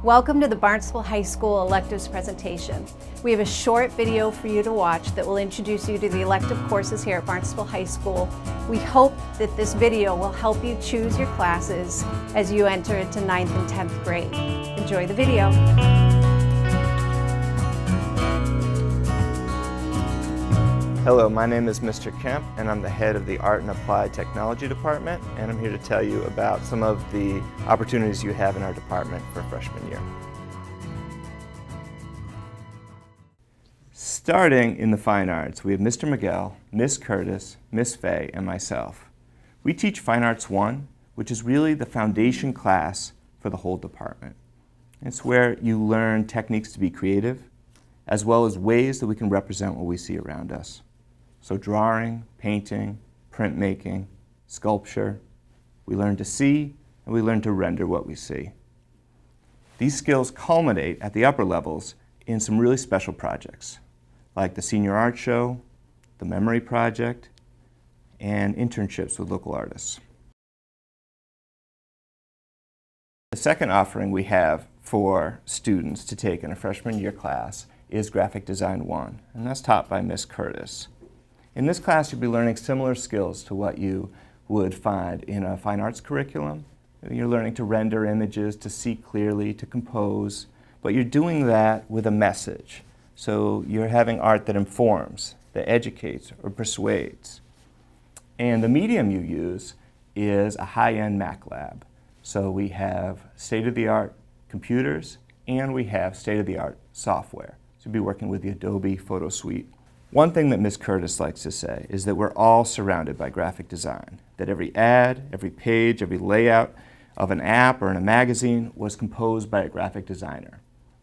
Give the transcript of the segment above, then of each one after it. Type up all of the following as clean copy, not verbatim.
Welcome to the Barnstable High School electives presentation. We have a short video for you to watch that will introduce you to the elective courses here at Barnstable High School. We hope that this video will help you choose your classes as you enter into 9th and 10th grade. Enjoy the video. Hello, my name is Mr. Kemp and I'm the head of the Art and Applied Technology Department, and I'm here to tell you about some of the opportunities you have in our department for freshman year. Starting in the fine arts, we have Mr. Miguel, Miss Curtis, Miss Fay, and myself. We teach Fine Arts 1, which is really the foundation class for the whole department. It's where you learn techniques to be creative, as well as ways that we can represent what we see around us. So drawing, painting, printmaking, sculpture, we learn to see and we learn to render what we see. These skills culminate at the upper levels in some really special projects, like the Senior Art Show, the Memory Project, and internships with local artists. The second offering we have for students to take in a freshman year class is Graphic Design 1, and that's taught by Miss Curtis. In this class, you'll be learning similar skills to what you would find in a fine arts curriculum. You're learning to render images, to see clearly, to compose, but you're doing that with a message. So you're having art that informs, that educates, or persuades. And the medium you use is a high-end Mac lab. So we have state-of-the-art computers, and we have state-of-the-art software. So you'll be working with the Adobe Photo Suite. One thing that Ms. Curtis likes to say is that we're all surrounded by graphic design, that every ad, every page, every layout of an app or in a magazine was composed by a graphic designer.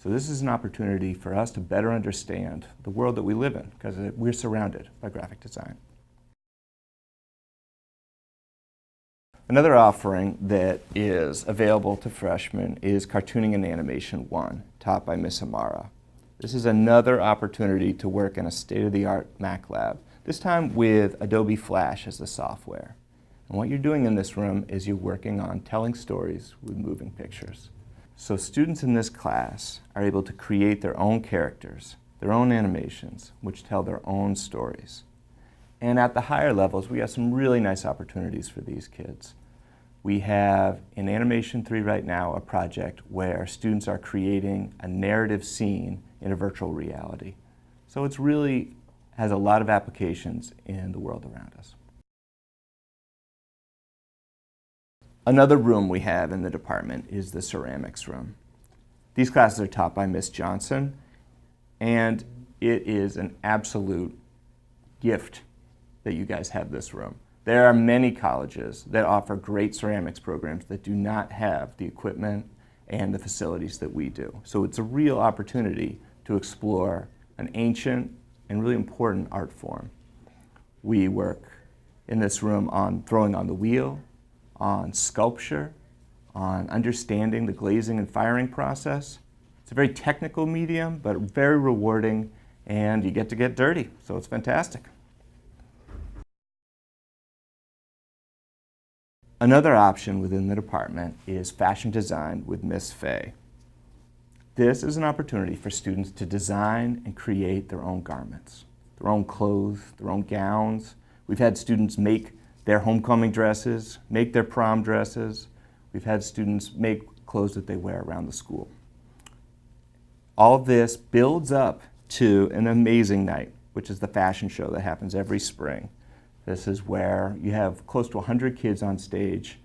So this is an opportunity for us to better understand the world that we live in, because we're surrounded by graphic design. Another offering that is available to freshmen is Cartooning and Animation 1, taught by Ms. Amara. This is another opportunity to work in a state-of-the-art Mac lab, this time with Adobe Flash as the software. And what you're doing in this room is you're working on telling stories with moving pictures. So students in this class are able to create their own characters, their own animations, which tell their own stories. And at the higher levels, we have some really nice opportunities for these kids. We have in Animation 3 right now a project where students are creating a narrative scene in a virtual reality. So it really has a lot of applications in the world around us. Another room we have in the department is the ceramics room. These classes are taught by Miss Johnson, and it is an absolute gift that you guys have this room. There are many colleges that offer great ceramics programs that do not have the equipment and the facilities that we do. So it's a real opportunity to explore an ancient and really important art form. We work in this room on throwing on the wheel, on sculpture, on understanding the glazing and firing process. It's a very technical medium, but very rewarding, and you get to get dirty, so it's fantastic. Another option within the department is fashion design with Miss Fay. This is an opportunity for students to design and create their own garments, their own clothes, their own gowns. We've had students make their homecoming dresses, make their prom dresses. We've had students make clothes that they wear around the school. All of this builds up to an amazing night, which is the fashion show that happens every spring. This is where you have close to 100 kids on stage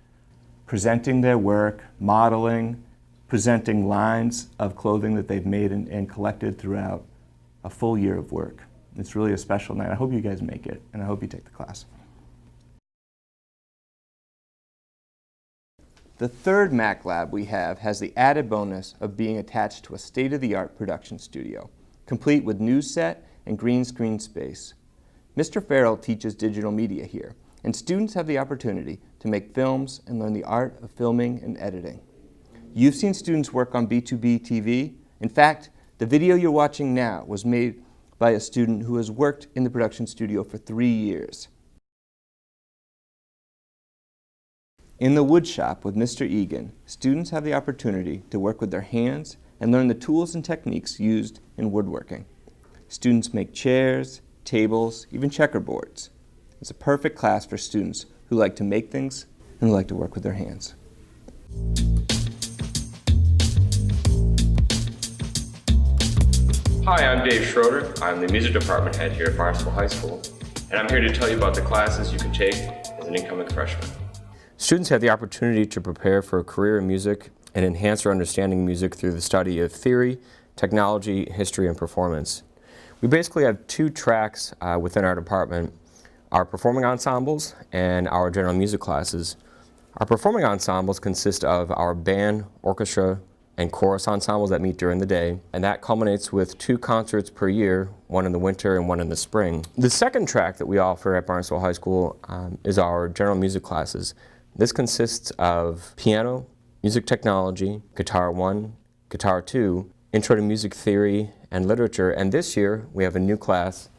presenting their work, modeling, presenting lines of clothing that they've made and collected throughout a full year of work. It's really a special night. I hope you guys make it, and I hope you take the class. The third Mac lab we have has the added bonus of being attached to a state-of-the-art production studio, complete with news set and green screen space. Mr. Farrell teaches digital media here, and students have the opportunity to make films and learn the art of filming and editing. You've seen students work on B2B TV. In fact, the video you're watching now was made by a student who has worked in the production studio for 3 years. In the wood shop with Mr. Egan, students have the opportunity to work with their hands and learn the tools and techniques used in woodworking. Students make chairs, tables, even checkerboards. It's a perfect class for students who like to make things and who like to work with their hands. Hi, I'm Dave Schroeder. I'm the music department head here at Barnstable High School, and I'm here to tell you about the classes you can take as an incoming freshman. Students have the opportunity to prepare for a career in music and enhance their understanding of music through the study of theory, technology, history, and performance. We basically have two tracks within our department, our performing ensembles and our general music classes. Our performing ensembles consist of our band, orchestra, and chorus ensembles that meet during the day, and that culminates with 2 concerts per year, one in the winter and one in the spring. The second track that we offer at Barnstable High School is our general music classes. This consists of piano, music technology, guitar 1, guitar 2, intro to music theory and literature, and this year we have a new class,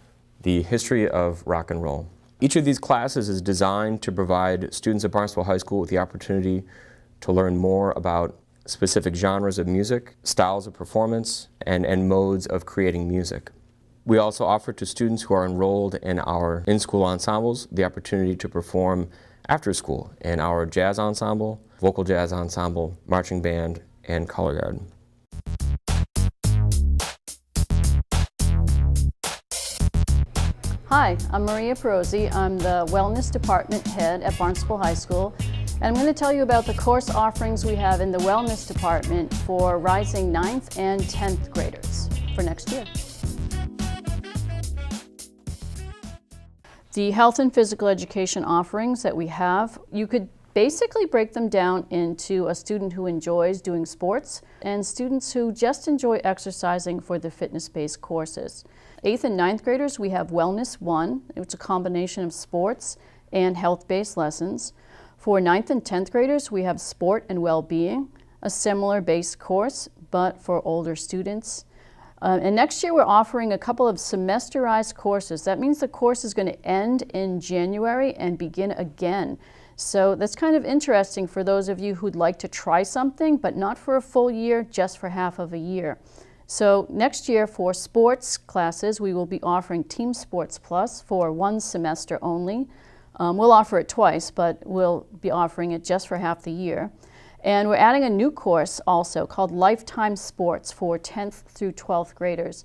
the history of rock and roll. Each of these classes is designed to provide students at Barnstable High School with the opportunity to learn more about specific genres of music, styles of performance, and modes of creating music. We also offer to students who are enrolled in our in-school ensembles the opportunity to perform after school in our jazz ensemble, vocal jazz ensemble, marching band, and color guard. Hi, I'm Maria Perosi. I'm the Wellness Department Head at Barnstable High School. And I'm going to tell you about the course offerings we have in the Wellness Department for rising 9th and 10th graders for next year. The health and physical education offerings that we have, you could basically break them down into a student who enjoys doing sports and students who just enjoy exercising for the fitness-based courses. 8th and 9th graders, we have Wellness 1, which is a combination of sports and health-based lessons. For 9th and 10th graders, we have Sport and Well-Being, a similar base course, but for older students. And next year, we're offering a couple of semesterized courses. That means the course is going to end in January and begin again. So that's kind of interesting for those of you who'd like to try something, but not for a full year, just for half of a year. So next year for sports classes, we will be offering Team Sports Plus for 1 semester only. We'll offer it twice, but we'll be offering it just for half the year. And we're adding a new course also called Lifetime Sports for 10th through 12th graders.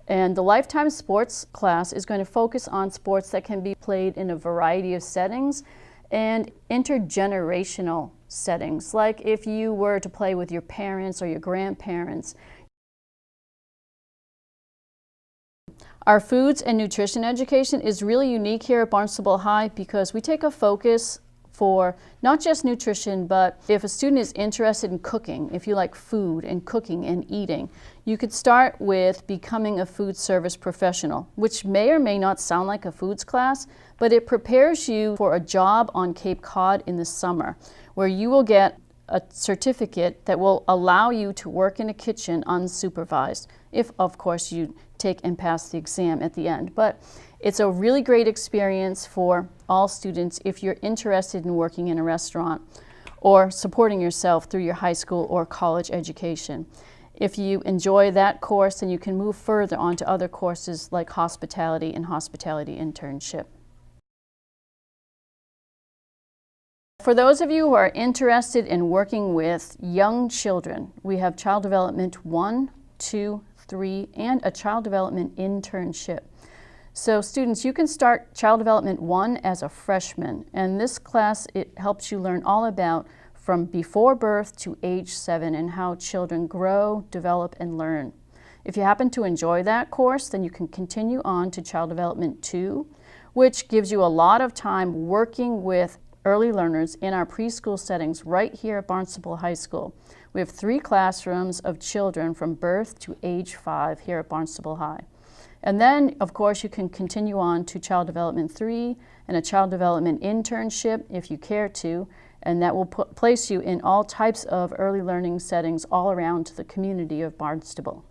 And the Lifetime Sports class is going to focus on sports that can be played in a variety of settings and intergenerational settings, like if you were to play with your parents or your grandparents. Our foods and nutrition education is really unique here at Barnstable High because we take a focus for not just nutrition, but if a student is interested in cooking, if you like food and cooking and eating, you could start with becoming a food service professional, which may or may not sound like a foods class, but it prepares you for a job on Cape Cod in the summer, where you will get a certificate that will allow you to work in a kitchen unsupervised, if of course you take and pass the exam at the end. But it's a really great experience for all students if you're interested in working in a restaurant or supporting yourself through your high school or college education. If you enjoy that course, then you can move further on to other courses like hospitality and hospitality internship. For those of you who are interested in working with young children, we have Child Development 1, 2, 3, and a Child Development Internship. So students, you can start Child Development 1 as a freshman, and this class, it helps you learn all about from before birth to age 7 and how children grow, develop, and learn. If you happen to enjoy that course, then you can continue on to Child Development 2, which gives you a lot of time working with early learners in our preschool settings right here at Barnstable High School. We have 3 classrooms of children from birth to age 5 here at Barnstable High. And then, of course, you can continue on to Child Development 3 and a Child Development Internship if you care to, and that will place you in all types of early learning settings all around the community of Barnstable.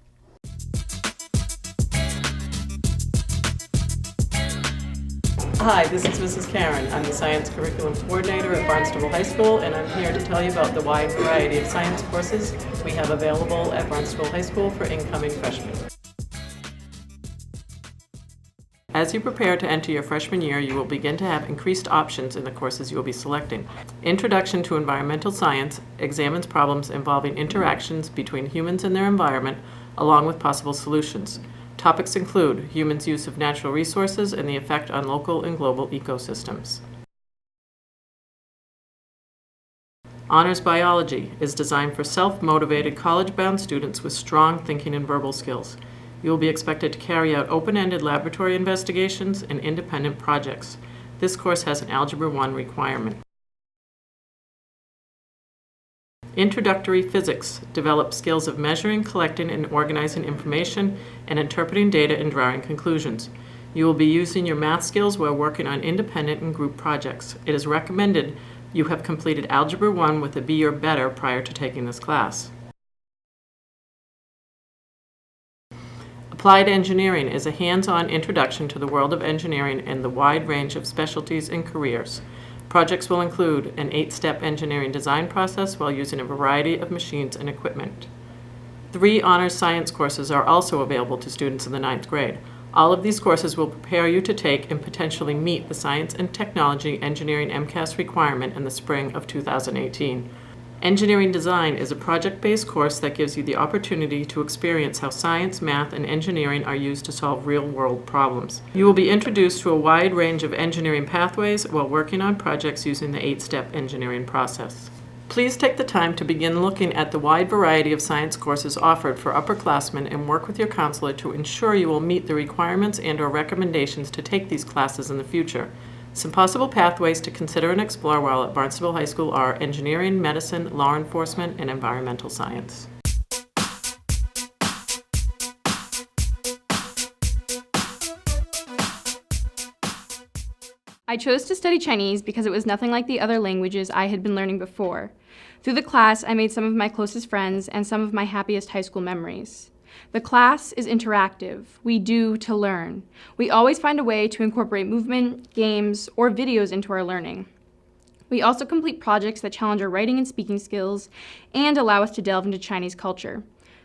Hi, this is Mrs. Karen. I'm the Science Curriculum Coordinator at Barnstable High School, and I'm here to tell you about the wide variety of science courses we have available at Barnstable High School for incoming freshmen. As you prepare to enter your freshman year, you will begin to have increased options in the courses you will be selecting. Introduction to Environmental Science examines problems involving interactions between humans and their environment, along with possible solutions. Topics include humans' use of natural resources and the effect on local and global ecosystems. Honors Biology is designed for self-motivated, college-bound students with strong thinking and verbal skills. You will be expected to carry out open-ended laboratory investigations and independent projects. This course has an Algebra 1 requirement. Introductory Physics develops skills of measuring, collecting, and organizing information and interpreting data and drawing conclusions. You will be using your math skills while working on independent and group projects. It is recommended you have completed Algebra 1 with a B or better prior to taking this class. Applied Engineering is a hands-on introduction to the world of engineering and the wide range of specialties and careers. Projects will include an 8-step engineering design process while using a variety of machines and equipment. 3 honors science courses are also available to students in the 9th grade. All of these courses will prepare you to take and potentially meet the Science and Technology Engineering MCAS requirement in the spring of 2018. Engineering Design is a project-based course that gives you the opportunity to experience how science, math, and engineering are used to solve real-world problems. You will be introduced to a wide range of engineering pathways while working on projects using the 8-step engineering process. Please take the time to begin looking at the wide variety of science courses offered for upperclassmen and work with your counselor to ensure you will meet the requirements and/or recommendations to take these classes in the future. Some possible pathways to consider and explore while at Barnstable High School are engineering, medicine, law enforcement, and environmental science. I chose to study Chinese because it was nothing like the other languages I had been learning before. Through the class, I made some of my closest friends and some of my happiest high school memories. The class is interactive. We do to learn. We always find a way to incorporate movement, games, or videos into our learning. We also complete projects that challenge our writing and speaking skills and allow us to delve into Chinese culture.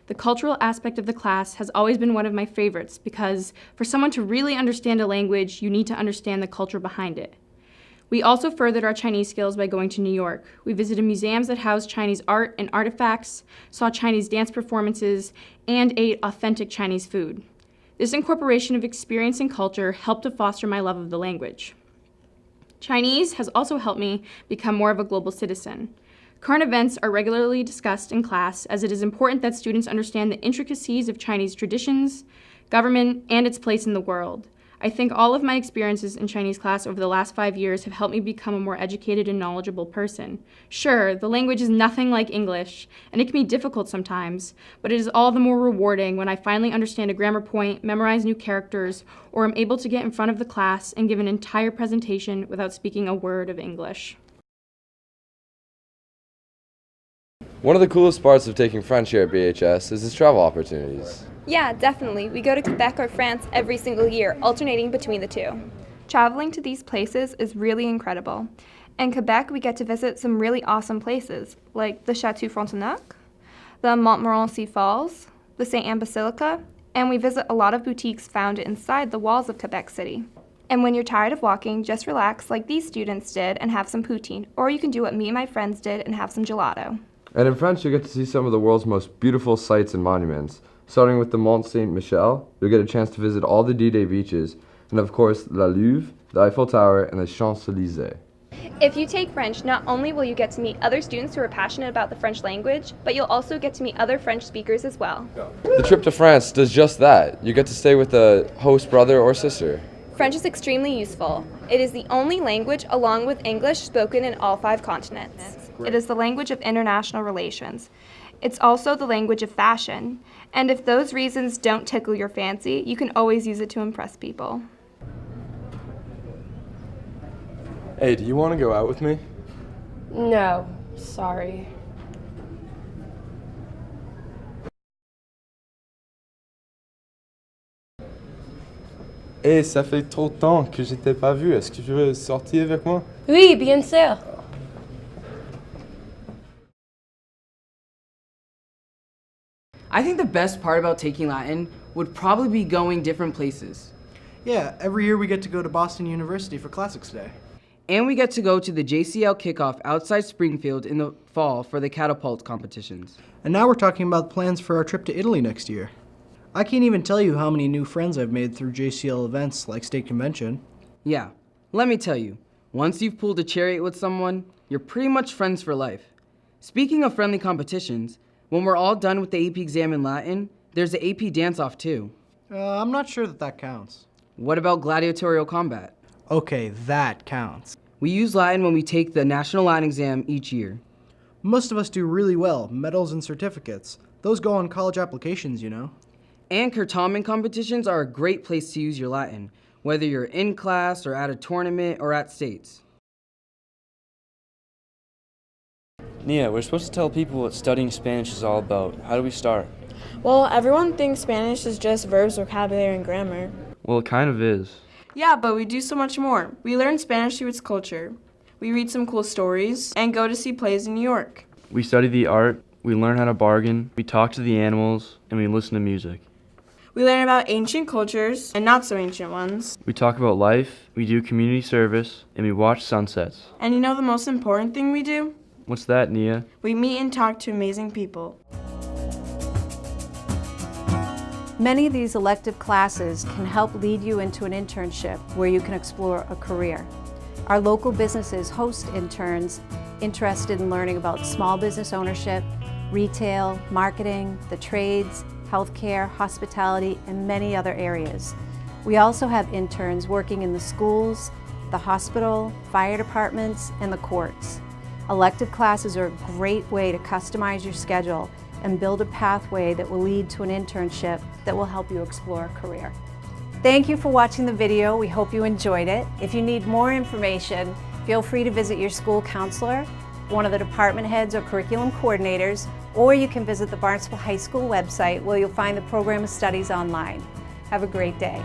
The cultural aspect of the class has always been one of my favorites because for someone to really understand a language, you need to understand the culture behind it. We also furthered our Chinese skills by going to New York. We visited museums that house Chinese art and artifacts, saw Chinese dance performances, and ate authentic Chinese food. This incorporation of experience and culture helped to foster my love of the language. Chinese has also helped me become more of a global citizen. Current events are regularly discussed in class as it is important that students understand the intricacies of Chinese traditions, government, and its place in the world. I think all of my experiences in Chinese class over the last 5 years have helped me become a more educated and knowledgeable person. Sure, the language is nothing like English, and it can be difficult sometimes, but it is all the more rewarding when I finally understand a grammar point, memorize new characters, or am able to get in front of the class and give an entire presentation without speaking a word of English. One of the coolest parts of taking French here at BHS is its travel opportunities. Yeah, definitely. We go to Quebec or France every single year, alternating between the two. Traveling to these places is really incredible. In Quebec, we get to visit some really awesome places, like the Château Frontenac, the Montmorency Falls, the St. Anne Basilica, and we visit a lot of boutiques found inside the walls of Quebec City. And when you're tired of walking, just relax like these students did and have some poutine, or you can do what me and my friends did and have some gelato. And in France, you'll get to see some of the world's most beautiful sights and monuments. Starting with the Mont Saint-Michel, you'll get a chance to visit all the D-Day beaches, and of course, La Louvre, the Eiffel Tower, and the Champs-Élysées. If you take French, not only will you get to meet other students who are passionate about the French language, but you'll also get to meet other French speakers as well. The trip to France does just that. You get to stay with a host brother or sister. French is extremely useful. It is the only language, along with English, spoken in all 5 continents. It is the language of international relations. It's also the language of fashion. And if those reasons don't tickle your fancy, you can always use it to impress people. Hey, do you want to go out with me? No, sorry. Hey, ça fait trop de temps que je t'ai pas vu. Est-ce que tu veux sortir avec moi? Oui, bien sûr. I think the best part about taking Latin would probably be going different places. Yeah, every year we get to go to Boston University for Classics Day. And we get to go to the JCL kickoff outside Springfield in the fall for the catapult competitions. And now we're talking about plans for our trip to Italy next year. I can't even tell you how many new friends I've made through JCL events like State Convention. Yeah, let me tell you, once you've pulled a chariot with someone, you're pretty much friends for life. Speaking of friendly competitions, when we're all done with the AP exam in Latin, there's the AP dance-off too. I'm not sure that counts. What about gladiatorial combat? Okay, that counts. We use Latin when we take the National Latin exam each year. Most of us do really well, medals and certificates. Those go on college applications, you know. And Curtamen competitions are a great place to use your Latin, whether you're in class or at a tournament or at states. Nia, we're supposed to tell people what studying Spanish is all about. How do we start? Well, everyone thinks Spanish is just verbs, vocabulary, and grammar. Well, it kind of is. Yeah, but we do so much more. We learn Spanish through its culture. We read some cool stories and go to see plays in New York. We study the art, we learn how to bargain, we talk to the animals, and we listen to music. We learn about ancient cultures and not so ancient ones. We talk about life, we do community service, and we watch sunsets. And you know the most important thing we do? What's that, Nia? We meet and talk to amazing people. Many of these elective classes can help lead you into an internship where you can explore a career. Our local businesses host interns interested in learning about small business ownership, retail, marketing, the trades, healthcare, hospitality, and many other areas. We also have interns working in the schools, the hospital, fire departments, and the courts. Elective classes are a great way to customize your schedule and build a pathway that will lead to an internship that will help you explore a career. Thank you for watching the video. We hope you enjoyed it. If you need more information, feel free to visit your school counselor, one of the department heads or curriculum coordinators, or you can visit the Barnstable High School website where you'll find the program of studies online. Have a great day.